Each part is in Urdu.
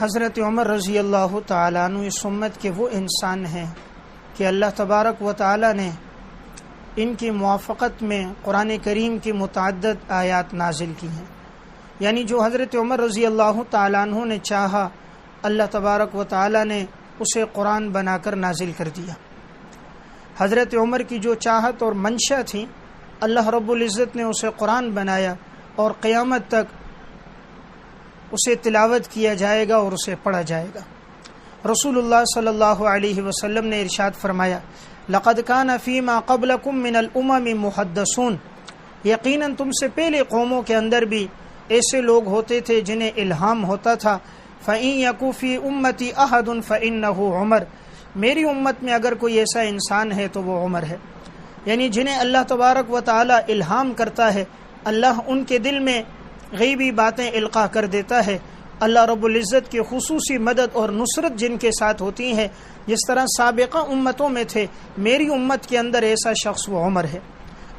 حضرت عمر رضی اللہ تعالیٰ عنہ اس امت کے وہ انسان ہیں کہ اللہ تبارک و تعالیٰ نے ان کی موافقت میں قرآن کریم کی متعدد آیات نازل کی ہیں. یعنی جو حضرت عمر رضی اللہ تعالیٰ عنہ نے چاہا اللہ تبارک و تعالیٰ نے اسے قرآن بنا کر نازل کر دیا. حضرت عمر کی جو چاہت اور منشا تھی اللہ رب العزت نے اسے قرآن بنایا اور قیامت تک اسے تلاوت کیا جائے گا اور اسے پڑھا جائے گا. رسول اللہ صلی اللہ علیہ وسلم نے ارشاد فرمایا لقد کان فیما قبلکم من الامم محدثون، یقیناً تم سے پہلے قوموں کے اندر بھی ایسے لوگ ہوتے تھے جنہیں الہام ہوتا تھا. فَإِن يَكُ فِي أُمَّتِي أَحَدٌ فَإِنَّهُ عمر، میری امت میں اگر کوئی ایسا انسان ہے تو وہ عمر ہے. یعنی جنہیں اللہ تبارک و تعالی الہام کرتا ہے، اللہ ان کے دل میں غیبی باتیں القاء کر دیتا ہے. اللہ رب العزت کی خصوصی مدد اور نصرت جن کے ساتھ ہوتی ہیں، جس طرح سابقہ امتوں میں تھے، میری امت کے اندر ایسا شخص وہ عمر ہے.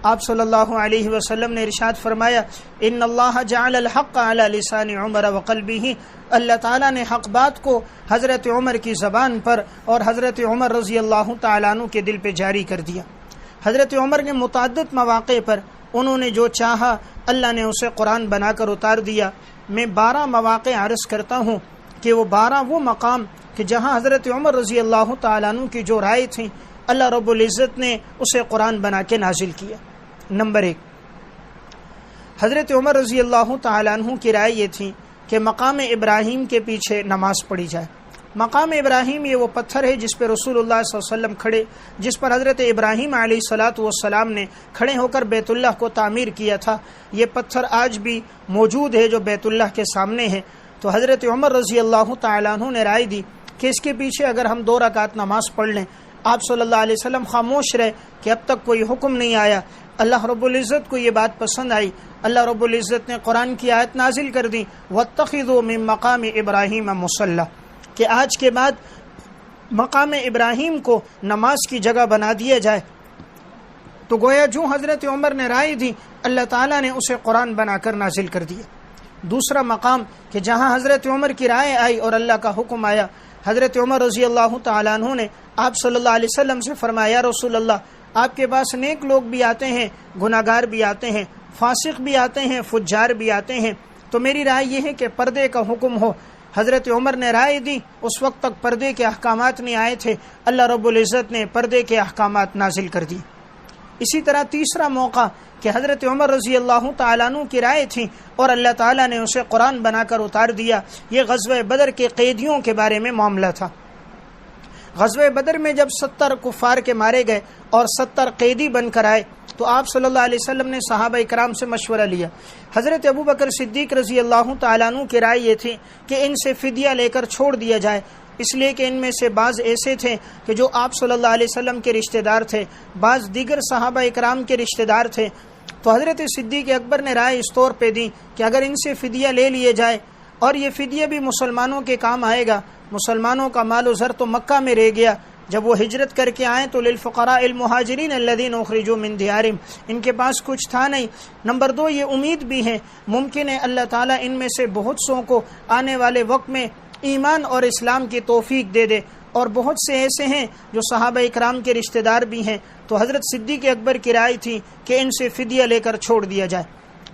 آپ صلی اللہ علیہ وسلم نے ارشاد فرمایا ان اللہ جعل الحق علی لسان عمر وقلبہ، اللہ تعالیٰ نے حق بات کو حضرت عمر کی زبان پر اور حضرت عمر رضی اللہ تعالیٰ عنہ کے دل پہ جاری کر دیا. حضرت عمر نے متعدد مواقع پر انہوں نے جو چاہا اللہ نے اسے قرآن بنا کر اتار دیا. میں 12 مواقع عرض کرتا ہوں کہ وہ 12 وہ مقام کہ جہاں حضرت عمر رضی اللہ تعالیٰ عنہ کی جو رائے تھیں اللہ رب العزت نے اسے قرآن بنا کے نازل کیا. نمبر 1، حضرت عمر رضی اللہ تعالیٰ عنہ کی رائے یہ تھی کہ مقام ابراہیم کے پیچھے نماز پڑھی جائے. مقام ابراہیم یہ وہ پتھر ہے جس پہ رسول اللہ صلی اللہ علیہ وسلم کھڑے، جس پر حضرت ابراہیم علیہ الصلاۃ والسلام نے کھڑے ہو کر بیت اللہ کو تعمیر کیا تھا. یہ پتھر آج بھی موجود ہے جو بیت اللہ کے سامنے ہے. تو حضرت عمر رضی اللہ تعالیٰ عنہ نے رائے دی کہ اس کے پیچھے اگر ہم 2 رکعت نماز پڑھ لیں. آپ صلی اللہ علیہ وسلم خاموش رہے کہ اب تک کوئی حکم نہیں آیا. اللہ رب العزت کو یہ بات پسند آئی. اللہ رب العزت نے قرآن کی آیت نازل کر دی وَاتَّخِذُوا مِن مَّقَامِ إِبْرَاهِيمَ مُصَلًّى، کہ آج کے بعد مقام ابراہیم کو نماز کی جگہ بنا دیا جائے. تو گویا جو حضرت عمر نے رائے دی اللہ تعالیٰ نے اسے قرآن بنا کر نازل کر دیا. دوسرا مقام کہ جہاں حضرت عمر کی رائے آئی اور اللہ کا حکم آیا، حضرت عمر رضی اللہ تعالیٰ عنہ نے آپ صلی اللہ علیہ وسلم سے فرمایا یا رسول اللہ، آپ کے پاس نیک لوگ بھی آتے ہیں، گناہ گار بھی آتے ہیں، فاسق بھی آتے ہیں، فجار بھی آتے ہیں، تو میری رائے یہ ہے کہ پردے کا حکم ہو. حضرت عمر نے رائے دی، اس وقت تک پردے کے احکامات نہیں آئے تھے، اللہ رب العزت نے پردے کے احکامات نازل کر دی. اسی طرح تیسرا موقع کہ حضرت عمر رضی اللہ تعالیٰ عنہ کی رائے تھی اور اللہ تعالیٰ نے اسے قرآن بنا کر اتار دیا. یہ غزوہ بدر کے قیدیوں کے بارے میں معاملہ تھا. غزوہ بدر میں جب 70 کفار کے مارے گئے اور 70 قیدی بن کر آئے تو آپ صلی اللہ علیہ وسلم نے صحابہ کرام سے مشورہ لیا. حضرت ابوبکر صدیق رضی اللہ تعالیٰ عنہ کی رائے یہ تھی کہ ان سے فدیہ لے کر چھوڑ دیا جائے، اس لیے کہ ان میں سے بعض ایسے تھے کہ جو آپ صلی اللہ علیہ وسلم کے رشتہ دار تھے، بعض دیگر صحابہ کرام کے رشتہ دار تھے. تو حضرت صدیق اکبر نے رائے اس طور پہ دی کہ اگر ان سے فدیہ لے لیے جائے اور یہ فدیہ بھی مسلمانوں کے کام آئے گا. مسلمانوں کا مال و زر تو مکہ میں رہ گیا، جب وہ ہجرت کر کے آئیں تو للفقراء المہاجرین الذین اخرجوا من دیارہم، ان کے پاس کچھ تھا نہیں. نمبر 2، یہ امید بھی ہے ممکن ہے اللہ تعالیٰ ان میں سے بہت سو کو آنے والے وقت میں ایمان اور اسلام کی توفیق دے دے، اور بہت سے ایسے ہیں جو صحابہ اکرام کے رشتہ دار بھی ہیں. تو حضرت صدیق اکبر کی رائے تھی کہ ان سے فدیہ لے کر چھوڑ دیا جائے.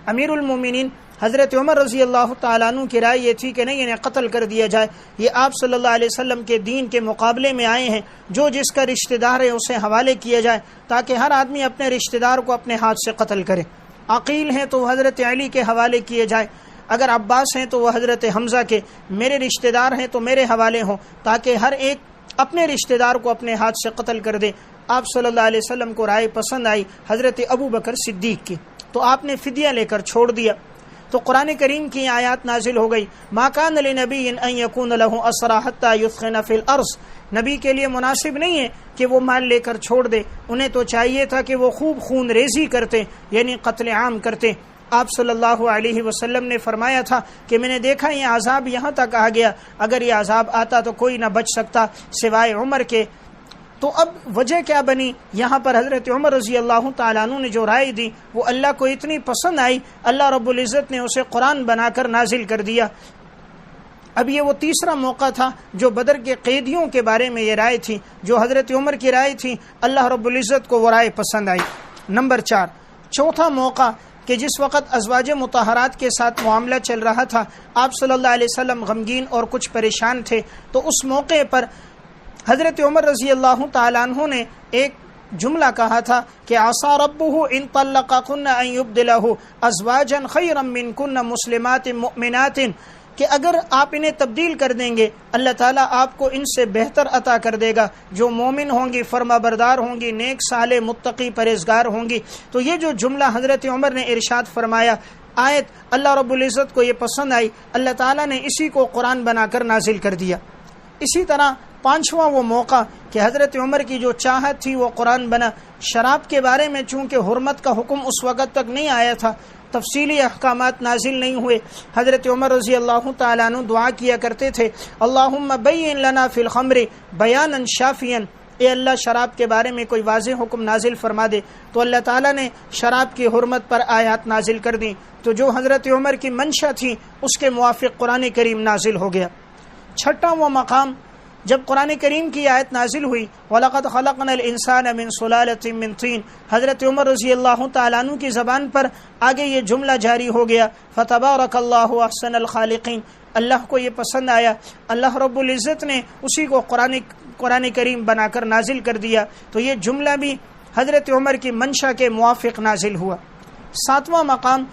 امیر المومنین حضرت عمر رضی اللہ تعالیٰ عنہ کی رائے یہ تھی کہ نہیں، انہیں قتل کر دیا جائے. یہ آپ صلی اللہ علیہ وسلم کے دین کے مقابلے میں آئے ہیں، جو جس کا رشتہ دار ہے اسے حوالے کیا جائے تاکہ ہر آدمی اپنے رشتہ دار کو اپنے ہاتھ سے قتل کرے. عقیل ہیں تو حضرت علی کے حوالے کیے جائے، اگر عباس ہیں تو وہ حضرت حمزہ کے، میرے رشتہ دار ہیں تو میرے حوالے ہوں تاکہ ہر ایک اپنے رشتہ دار کو اپنے ہاتھ سے قتل کر دے. آپ صلی اللہ علیہ وسلم کو رائے پسند آئی حضرت ابوبکر صدیق کی، تو آپ نے فدیہ لے کر چھوڑ دیا. تو قرآن کریم کی آیات نازل ہو گئی ما کان لنبی ان یکون له اسرى حتى يثخن في الارض، نبی کے لیے مناسب نہیں ہے کہ وہ مال لے کر چھوڑ دے، انہیں تو چاہیے تھا کہ وہ خوب خون ریزی کرتے، یعنی قتل عام کرتے. آپ صلی اللہ علیہ وسلم نے فرمایا تھا کہ میں نے دیکھا یہ عذاب یہاں تک آ گیا، اگر یہ عذاب آتا تو کوئی نہ بچ سکتا سوائے عمر کے. تو اب وجہ کیا بنی؟ یہاں پر حضرت عمر رضی اللہ تعالیٰ عنہ نے جو رائے دی وہ اللہ کو اتنی پسند آئی، اللہ رب العزت نے اسے قرآن بنا کر نازل کر دیا. اب یہ وہ تیسرا موقع تھا جو بدر کے قیدیوں کے بارے میں یہ رائے تھی، جو حضرت عمر کی رائے تھی، اللہ رب العزت کو وہ رائے پسند آئی۔ نمبر 4، چوتھا موقع کہ جس وقت ازواج مطہرات کے ساتھ معاملہ چل رہا تھا، آپ صلی اللہ علیہ وسلم غمگین اور کچھ پریشان تھے، تو اس موقع پر حضرت عمر رضی اللہ تعالیٰ عنہ نے ایک جملہ کہا تھا کہ عسى ربه ان طلقكن ان يبدله ازواجا خيرا منكن مسلمات مؤمنات، کہ اگر آپ انہیں تبدیل کر دیں گے اللہ تعالیٰ آپ کو ان سے بہتر عطا کر دے گا، جو مومن ہوں گی، فرما بردار ہوں گی، نیک صالح متقی پرہیزگار ہوں گی۔ تو یہ جو جملہ حضرت عمر نے ارشاد فرمایا، آیت اللہ رب العزت کو یہ پسند آئی، اللہ تعالیٰ نے اسی کو قرآن بنا کر نازل کر دیا۔ اسی طرح پانچواں وہ موقع کہ حضرت عمر کی جو چاہت تھی وہ قرآن بنا۔ شراب کے بارے میں چونکہ حرمت کا حکم اس وقت تک نہیں آیا تھا، تفصیلی احکامات نازل نہیں ہوئے، حضرت عمر رضی اللہ تعالیٰ عنہ دعا کیا کرتے تھے، اللہم بین لنا فی الخمر بیانا شافیا، اے اللہ شراب کے بارے میں کوئی واضح حکم نازل فرما دے۔ تو اللہ تعالیٰ نے شراب کی حرمت پر آیات نازل کر دیں، تو جو حضرت عمر کی منشا تھی اس کے موافق قرآن کریم نازل ہو گیا۔ چھٹا وہ مقام جب قرآن کریم کی آیت نازل ہوئی، وَلَقَدْ خَلَقْنَا الْإِنسَانَ مِنْ صُلَالَةٍ مِنْ طِينٍ، حضرت عمر رضی اللہ تعالیٰ عنہ کی زبان پر آگے یہ جملہ جاری ہو گیا، فَتَبَارَكَ اللَّهُ أَحْسَنَ الْخَالِقِينَ، اللہ کو یہ پسند آیا، اللہ رب العزت نے اسی کو قرآن کریم بنا کر نازل کر دیا، تو یہ جملہ بھی حضرت عمر کی منشا کے موافق نازل ہوا۔ ساتواں مقام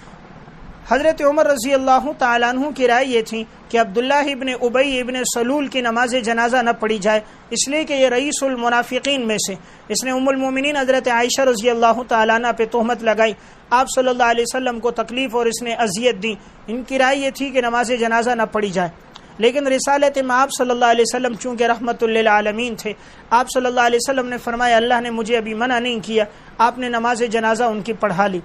حضرت عمر رضی اللہ تعالیٰ عنہ کی رائے یہ تھی کہ عبداللہ ابن ابی ابن سلول کی نماز جنازہ نہ پڑھی جائے، اس لیے کہ یہ رئیس المنافقین میں سے، اس نے ام المومنین حضرت عائشہ رضی اللہ تعالیٰ عنہ پہ تہمت لگائی، آپ صلی اللہ علیہ وسلم کو تکلیف اور اس نے اذیت دی۔ ان کی رائے یہ تھی کہ نماز جنازہ نہ پڑھی جائے، لیکن رسالت میں آپ صلی اللہ علیہ وسلم چونکہ رحمت للعالمین تھے، آپ صلی اللہ علیہ وسلم نے فرمایا اللہ نے مجھے ابھی منع نہیں کیا، آپ نے نماز جنازہ ان کی پڑھا لی۔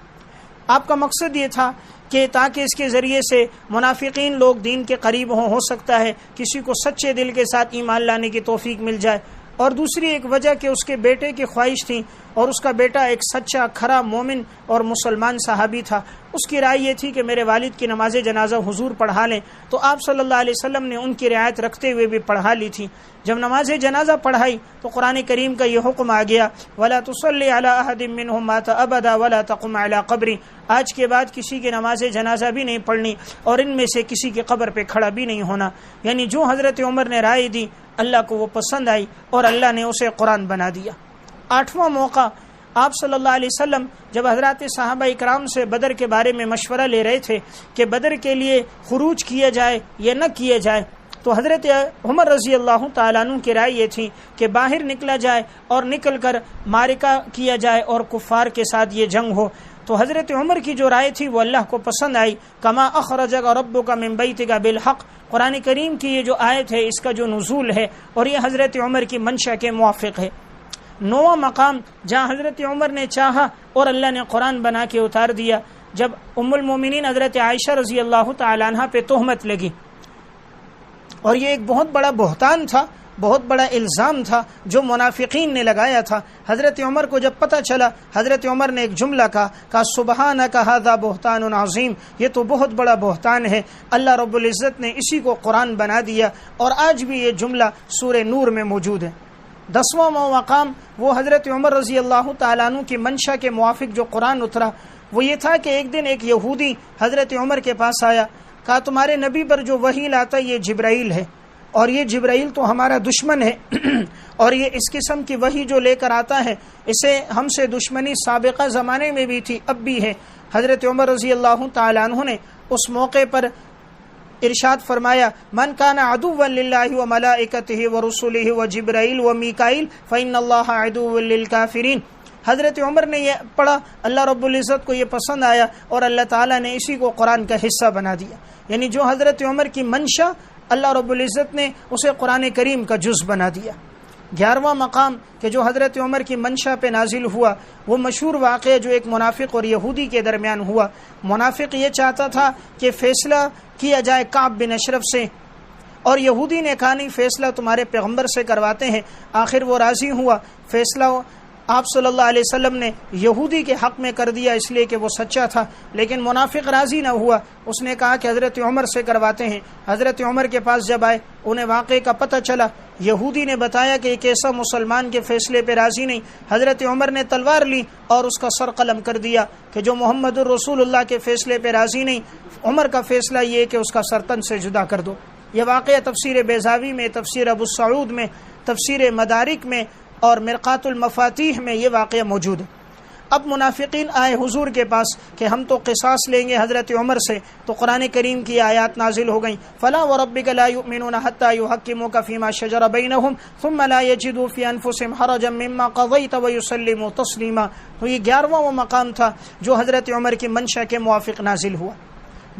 آپ کا مقصد یہ تھا کہ تاکہ اس کے ذریعے سے منافقین لوگ دین کے قریب ہوں، ہو سکتا ہے کسی کو سچے دل کے ساتھ ایمان لانے کی توفیق مل جائے، اور دوسری ایک وجہ کہ اس کے بیٹے کی خواہش تھی، اور اس کا بیٹا ایک سچا کھرا مومن اور مسلمان صحابی تھا، اس کی رائے یہ تھی کہ میرے والد کی نماز جنازہ حضور پڑھا لیں، تو آپ صلی اللہ علیہ وسلم نے ان کی رعایت رکھتے ہوئے بھی پڑھا لی تھی۔ جب نماز جنازہ پڑھائی تو قرآن کریم کا یہ حکم آ گیا، وَلَا تُصَلِّ عَلَىٰ أَحَدٍ مِّنْهُمْ مَاتَ أَبَدًا وَلَا تَقُمْ عَلَىٰ قَبْرِهِ، آج کے بعد کسی کی نماز جنازہ بھی نہیں پڑھنی اور ان میں سے کسی کی قبر پہ کھڑا بھی نہیں ہونا۔ یعنی جو حضرت عمر نے رائے دی اللہ کو وہ پسند آئی اور اللہ نے اسے قرآن بنا دیا۔ آٹھواں موقع آپ صلی اللہ علیہ وسلم جب حضرات صحابہ اکرام سے بدر کے بارے میں مشورہ لے رہے تھے کہ بدر کے لیے خروج کیا جائے یا نہ کیا جائے، تو حضرت عمر رضی اللہ تعالیٰ عنہ کی رائے یہ تھی کہ باہر نکلا جائے اور نکل کر معرکہ کیا جائے اور کفار کے ساتھ یہ جنگ ہو۔ تو حضرت عمر کی جو رائے تھی وہ اللہ کو پسند آئی، کما اخرجک ربک من بیتک بالحق، قرآن کریم کی یہ جو آیت ہے اس کا جو نزول ہے اور یہ حضرت عمر کی منشا کے موافق ہے۔ نواں مقام جہاں حضرت عمر نے چاہا اور اللہ نے قرآن بنا کے اتار دیا، جب ام المومنین حضرت عائشہ رضی اللہ تعالیٰ عنہ پہ تہمت لگی، اور یہ ایک بہت بڑا بہتان تھا، بہت بڑا الزام تھا جو منافقین نے لگایا تھا۔ حضرت عمر کو جب پتہ چلا، حضرت عمر نے ایک جملہ کہا سبحانک ھذا بہتان عظیم، یہ تو بہت بڑا بہتان ہے، اللہ رب العزت نے اسی کو قرآن بنا دیا، اور آج بھی یہ جملہ سورہ نور میں موجود ہے۔ 10واں مقام وہ حضرت عمر رضی اللہ تعالیٰ عنہ کی منشا کے موافق جو قرآن اترا وہ یہ تھا کہ ایک دن ایک یہودی حضرت عمر کے پاس آیا، کہا تمہارے نبی پر جو وحی لاتا یہ جبرائیل ہے، اور یہ جبرائیل تو ہمارا دشمن ہے، اور یہ اس قسم کی وحی جو لے کر آتا ہے اسے ہم سے دشمنی سابقہ زمانے میں بھی تھی، اب بھی ہے۔ حضرت عمر رضی اللہ تعالیٰ عنہ نے اس موقع پر ارشاد فرمایا من کان عدوا للہ وملائکتہ ورسلہ وجبرائیل ومیکائیل فإن اللہ عدو للکافرین۔ حضرت عمر نے یہ پڑھا، اللہ رب العزت کو یہ پسند آیا اور اللہ تعالیٰ نے اسی کو قرآن کا حصہ بنا دیا۔ یعنی جو حضرت عمر کی منشا اللہ رب العزت نے اسے قرآن کریم کا جز بنا دیا۔ 11واں مقام کہ جو حضرت عمر کی منشا پہ نازل ہوا وہ مشہور واقعہ جو ایک منافق اور یہودی کے درمیان ہوا۔ منافق یہ چاہتا تھا کہ فیصلہ کیا جائے کعب بن اشرف سے، اور یہودی نے کہا نہیں، فیصلہ تمہارے پیغمبر سے کرواتے ہیں۔ آخر وہ راضی ہوا، فیصلہ آپ صلی اللہ علیہ وسلم نے یہودی کے حق میں کر دیا اس لیے کہ وہ سچا تھا، لیکن منافق راضی نہ ہوا، اس نے کہا کہ حضرت عمر سے کرواتے ہیں۔ حضرت عمر کے پاس جب آئے، انہیں واقعے کا پتہ چلا، یہودی نے بتایا کہ ایک ایسا مسلمان کے فیصلے پہ راضی نہیں۔ حضرت عمر نے تلوار لی اور اس کا سر قلم کر دیا کہ جو محمد الرسول اللہ کے فیصلے پہ راضی نہیں، عمر کا فیصلہ یہ کہ اس کا سر تن سے جدا کر دو۔ یہ واقعہ تفسیر بیضاوی میں، تفسیر ابو سعود میں، تفسیر مدارک میں اور مرقات المفاتیح میں یہ واقعہ موجود ہے۔ اب منافقین آئے حضور کے پاس کہ ہم تو قصاص لیں گے حضرت عمر سے، تو قرآن کریم کی آیات نازل ہو گئیں، فَلَا وَرَبِّكَ لَا يُؤْمِنُونَ حَتَّى يُحَكِّمُوكَ فِي مَا شَجَرَ بَيْنَهُمْ ثُمَّ لَا يَجِدُوا فِي أَنفُسِهِمْ حَرَجًا مِّمَّا قَضَيْتَ وَيُسَلِّمُوا تَسْلِيمًا۔ تو یہ 11واں وہ مقام تھا جو حضرت عمر کی منشا کے موافق نازل ہوا۔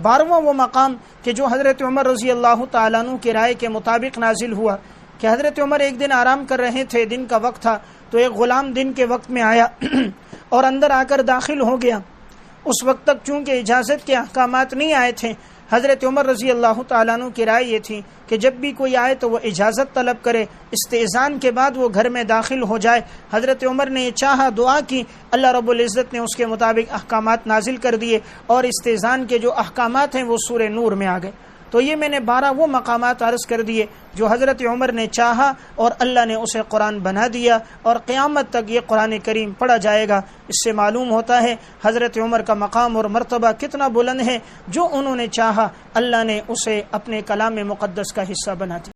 12واں وہ مقام کہ جو حضرت عمر رضی اللہ تعالیٰ عنہ کی رائے کے مطابق نازل ہوا کہ حضرت عمر ایک دن آرام کر رہے تھے، دن کا وقت تھا، تو ایک غلام دن کے وقت میں آیا اور اندر آ کر داخل ہو گیا۔ اس وقت تک چونکہ اجازت کے احکامات نہیں آئے تھے، حضرت عمر رضی اللہ تعالیٰ عنہ کی رائے یہ تھی کہ جب بھی کوئی آئے تو وہ اجازت طلب کرے، استئذان کے بعد وہ گھر میں داخل ہو جائے۔ حضرت عمر نے یہ چاہا، دعا کی، اللہ رب العزت نے اس کے مطابق احکامات نازل کر دیے اور استئذان کے جو احکامات ہیں وہ سورہ نور میں آ گئے۔ تو یہ میں نے 12 وہ مقامات عرض کر دیے جو حضرت عمر نے چاہا اور اللہ نے اسے قرآن بنا دیا، اور قیامت تک یہ قرآن کریم پڑھا جائے گا۔ اس سے معلوم ہوتا ہے حضرت عمر کا مقام اور مرتبہ کتنا بلند ہے، جو انہوں نے چاہا اللہ نے اسے اپنے کلام مقدس کا حصہ بنا دیا۔